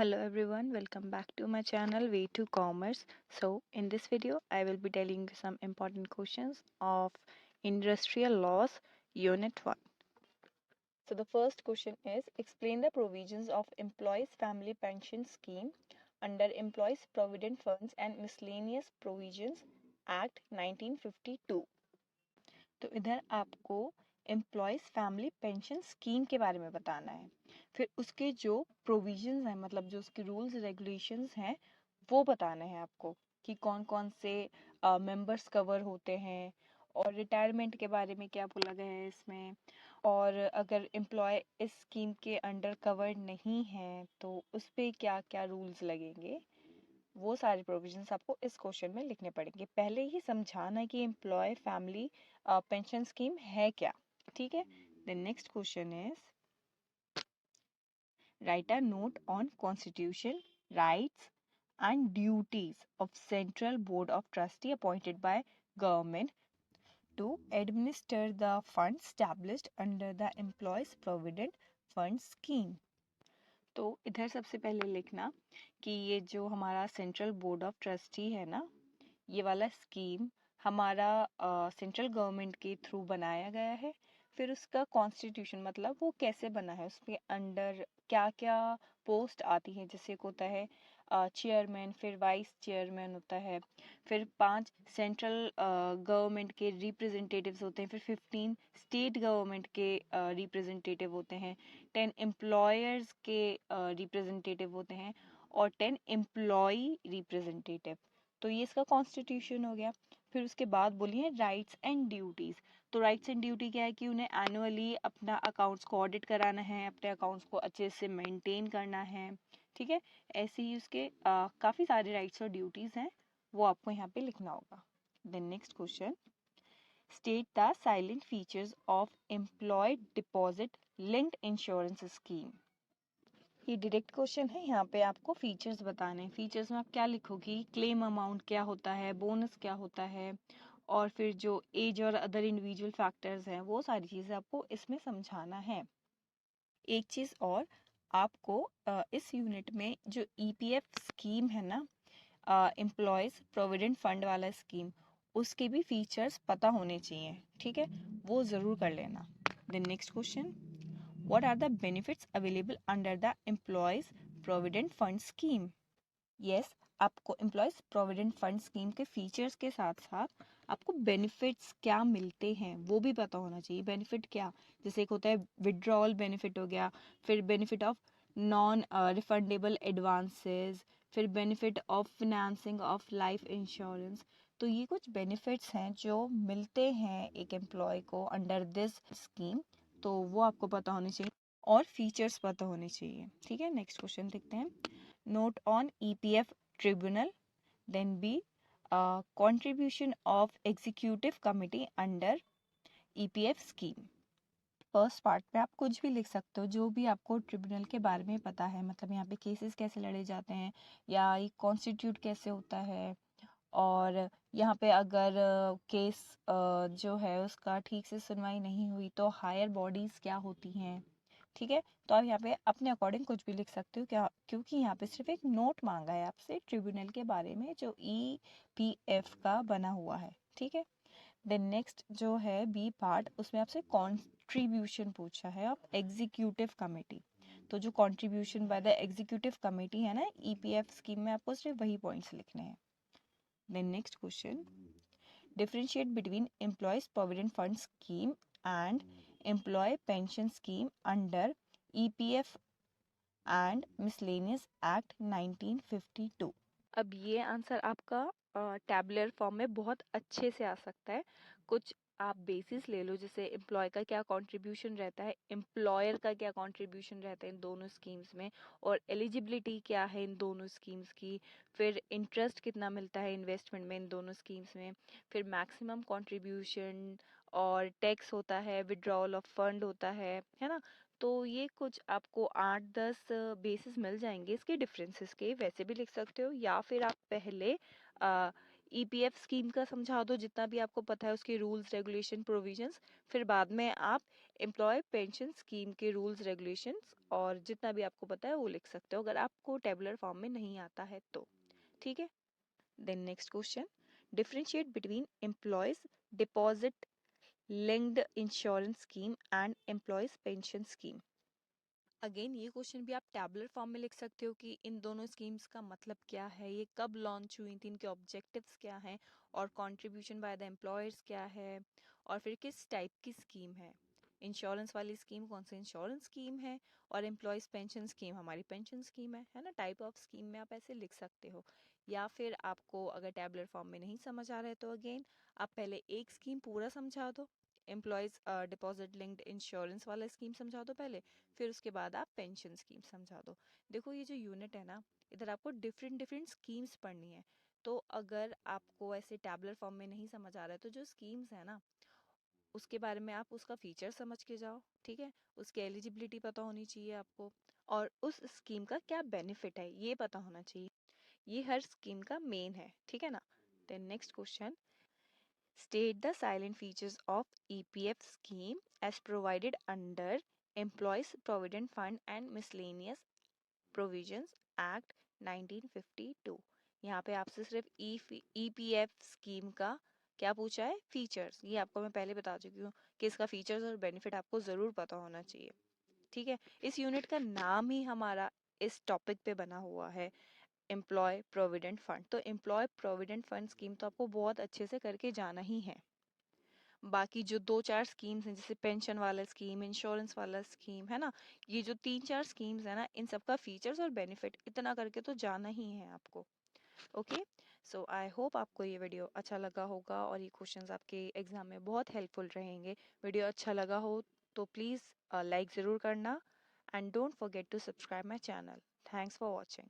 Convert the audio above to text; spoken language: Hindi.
Hello everyone, welcome back to my channel Way to Commerce. So in this video I will be telling you some important questions of Industrial Laws Unit 1. So the first question is explain the provisions of Employees Family Pension Scheme under Employees Provident Funds and Miscellaneous Provisions Act 1952. तो इधर आपको एम्प्लॉयज़ फैमिली पेंशन स्कीम के बारे में बताना है। फिर उसके जो प्रोविजंस हैं मतलब जो उसके रूल्स रेगुलेशंस हैं वो बताने हैं आपको कि कौन कौन से मेंबर्स कवर होते हैं और रिटायरमेंट के बारे में क्या बोला गया है इसमें। और अगर एम्प्लॉय इस स्कीम के अंडर कवर नहीं है तो उस पर क्या क्या रूल्स लगेंगे, वो सारे प्रोविजंस आपको इस क्वेश्चन में लिखने पड़ेंगे। पहले ही समझाना है कि एम्प्लॉय फैमिली पेंशन स्कीम है क्या। ठीक है। The next question is write a note on constitution rights and duties of central board of trustee appointed by government to administer the fund established under the employees provident fund scheme. तो इधर सबसे पहले लिखना कि ये जो हमारा सेंट्रल बोर्ड ऑफ ट्रस्टी है ना, ये वाला स्कीम हमारा सेंट्रल गवर्नमेंट के थ्रू बनाया गया है। फिर उसका कॉन्स्टिट्यूशन मतलब वो कैसे बना है, उसके अंडर क्या क्या पोस्ट आती हैं, जैसे एक होता है चेयरमैन, फिर वाइस चेयरमैन होता है, फिर 5 सेंट्रल गवर्नमेंट के रिप्रेजेंटेटिव्स होते हैं, फिर 15 स्टेट गवर्नमेंट के रिप्रेजेंटेटिव होते हैं, 10 एम्प्लॉयर्स के रिप्रेजेंटेटिव होते हैं और 10 एम्प्लॉई रिप्रेजेंटेटिव। तो ये इसका कॉन्स्टिट्यूशन हो गया। फिर उसके बाद बोलिए राइट्स एंड ड्यूटीज। तो राइट्स एंड ड्यूटी क्या है कि उन्हें एनुअली अपना अकाउंट्स को ऑडिट कराना है, अपने अकाउंट्स को अच्छे से मेंटेन करना है। ठीक है। ऐसे ही उसके काफ़ी सारे राइट्स और ड्यूटीज़ हैं, वो आपको यहाँ पे लिखना होगा। Then next question state the silent features of employ deposit linked insurance scheme. ये डायरेक्ट क्वेश्चन है, यहाँ पे आपको फीचर्स बताने हैं। फीचर्स में आप क्या लिखोगी, क्लेम अमाउंट क्या होता है, बोनस क्या होता है, और फिर जो एज और अदर इंडिविजुअल फैक्टर्स हैं वो सारी चीज़ें आपको इसमें समझाना है। एक चीज़ और आपको इस यूनिट में जो ईपीएफ स्कीम है ना, एम्प्लॉयज़ प्रोविडेंट फंड वाला स्कीम, उसके भी फीचर्स पता होने चाहिए। ठीक है, वो ज़रूर कर लेना। Then next question What are the benefits available under the Employees Provident Fund Scheme? Yes, आपको Employees Provident Fund Scheme के फीचर्स के साथ साथ आपको बेनिफिट्स क्या मिलते हैं वो भी पता होना चाहिए। बेनिफिट क्या, जैसे एक होता है विड्रॉल बेनिफिट हो गया, फिर benefit of non refundable advances, फिर benefit of financing of life insurance. तो ये कुछ बेनिफिट्स हैं जो मिलते हैं एक एम्प्लॉय को अंडर दिस स्कीम, तो वो आपको पता होने चाहिए और फीचर्स पता होने चाहिए। ठीक है, नेक्स्ट क्वेश्चन देखते हैं। Note on EPF tribunal, then B contribution of executive committee under EPF scheme. First part में आप कुछ भी लिख सकते हो जो भी आपको ट्रिब्यूनल के बारे में पता है, मतलब यहाँ पे केसेस कैसे लड़े जाते हैं या ये कॉन्स्टिट्यूट कैसे होता है, और यहाँ पे अगर केस जो है उसका ठीक से सुनवाई नहीं हुई तो हायर बॉडीज क्या होती हैं। ठीक है, तो आप यहाँ पे अपने अकॉर्डिंग कुछ भी लिख सकते हो क्या, क्योंकि यहाँ पे सिर्फ एक नोट मांगा है आपसे ट्रिब्यूनल के बारे में जो ईपीएफ का बना हुआ है। ठीक है। देन नेक्स्ट जो है बी पार्ट, उसमें आपसे कॉन्ट्रीब्यूशन पूछा है ऑफ एग्जीक्यूटिव कमेटी। तो जो contribution by the executive committee है ना ईपीएफ स्कीम में, आपको सिर्फ वही पॉइंट्स लिखने हैं। Then next question differentiate between employees provident fund scheme and employ pension scheme under EPF and miscellaneous act 1952। अब ये आंसर आपका टैबुलर फॉर्म में बहुत अच्छे से आ सकता है। कुछ आप बेसिस ले लो, जैसे एम्प्लॉय का क्या कंट्रीब्यूशन रहता है, एम्प्लॉयर का क्या कंट्रीब्यूशन रहता है इन दोनों स्कीम्स में, और एलिजिबिलिटी क्या है इन दोनों स्कीम्स की, फिर इंटरेस्ट कितना मिलता है इन्वेस्टमेंट में इन दोनों स्कीम्स में, फिर मैक्सिमम कंट्रीब्यूशन और टैक्स होता है, विड्रॉल ऑफ फंड होता है ना। तो ये कुछ आपको 8-10 बेसिस मिल जाएंगे इसके डिफरेंसेस के, वैसे भी लिख सकते हो या फिर आप पहले ईपीएफ स्कीम का समझा दो जितना भी आपको पता है, उसके रूल्स रेगुलेशन प्रोविजंस। फिर बाद में आप एम्प्लॉय पेंशन स्कीम के रूल्स रेगुलेशंस और जितना भी आपको पता है वो लिख सकते हो, अगर आपको टेबुलर फॉर्म में नहीं आता है तो। ठीक है। Then next question, differentiate between employees deposit linked insurance scheme and employees pension scheme. Again ये क्वेश्चन भी आप टैबुलर फॉर्म में लिख सकते हो कि इन दोनों स्कीम्स का मतलब क्या है, ये कब लॉन्च हुई थी, इनके ऑब्जेक्टिव्स क्या हैं, और कंट्रीब्यूशन बाय द एम्प्लॉयर्स क्या है, और फिर किस टाइप की स्कीम है। इंश्योरेंस वाली स्कीम कौन सी इंश्योरेंस स्कीम है, और एम्प्लॉयज पेंशन स्कीम हमारी पेंशन स्कीम है ना। टाइप ऑफ स्कीम में आप ऐसे लिख सकते हो। या फिर आपको अगर टैबुलर फॉर्म में नहीं समझ आ रहा है तो अगेन आप पहले एक स्कीम पूरा समझा दो, एम्प्लॉयज डिपॉजिट लिंक्ड इंश्योरेंस वाला स्कीम समझा दो पहले, फिर उसके बाद आप पेंशन स्कीम समझा दो। देखो ये जो यूनिट है ना, इधर आपको डिफरेंट डिफरेंट स्कीम्स पढ़नी है। तो अगर आपको ऐसे टैबुलर फॉर्म में नहीं समझ आ रहा है तो जो स्कीम्स है ना, उसके बारे में आप उसका फीचर समझ के जाओ। ठीक है। उसकी एलिजिबिलिटी पता होनी चाहिए आपको, और उस स्कीम का क्या बेनिफिट है ये पता होना चाहिए। ये हर स्कीम का मेन है। ठीक है ना। Then next question, state the silent features of EPF scheme as provided under Employees Provident Fund and Miscellaneous Provisions Act 1952। यहाँ पे आपसे सिर्फ EPF स्कीम का क्या पूछा है, फीचर्स। ये आपको मैं पहले बता चुकी हूँ कि इसका फीचर्स और बेनिफिट आपको ज़रूर पता होना चाहिए। ठीक है। इस यूनिट का नाम ही हमारा इस टॉपिक पे बना हुआ है, एम्प्लॉय प्रोविडेंट फंड। तो एम्प्लॉय प्रोविडेंट फंड स्कीम तो आपको बहुत अच्छे से करके जाना ही है। बाकी जो दो चार स्कीम्स हैं जैसे पेंशन वाला स्कीम, इंश्योरेंस वाला स्कीम है ना, ये जो तीन चार स्कीम्स है ना, इन सबका फीचर्स और बेनिफिट इतना करके तो जाना ही है आपको। ओके। सो आई होप आपको ये वीडियो अच्छा लगा होगा और ये क्वेश्चंस आपके एग्जाम में बहुत हेल्पफुल रहेंगे। वीडियो अच्छा लगा हो तो प्लीज़ लाइक ज़रूर करना, and don't forget to subscribe my channel. Thanks for watching.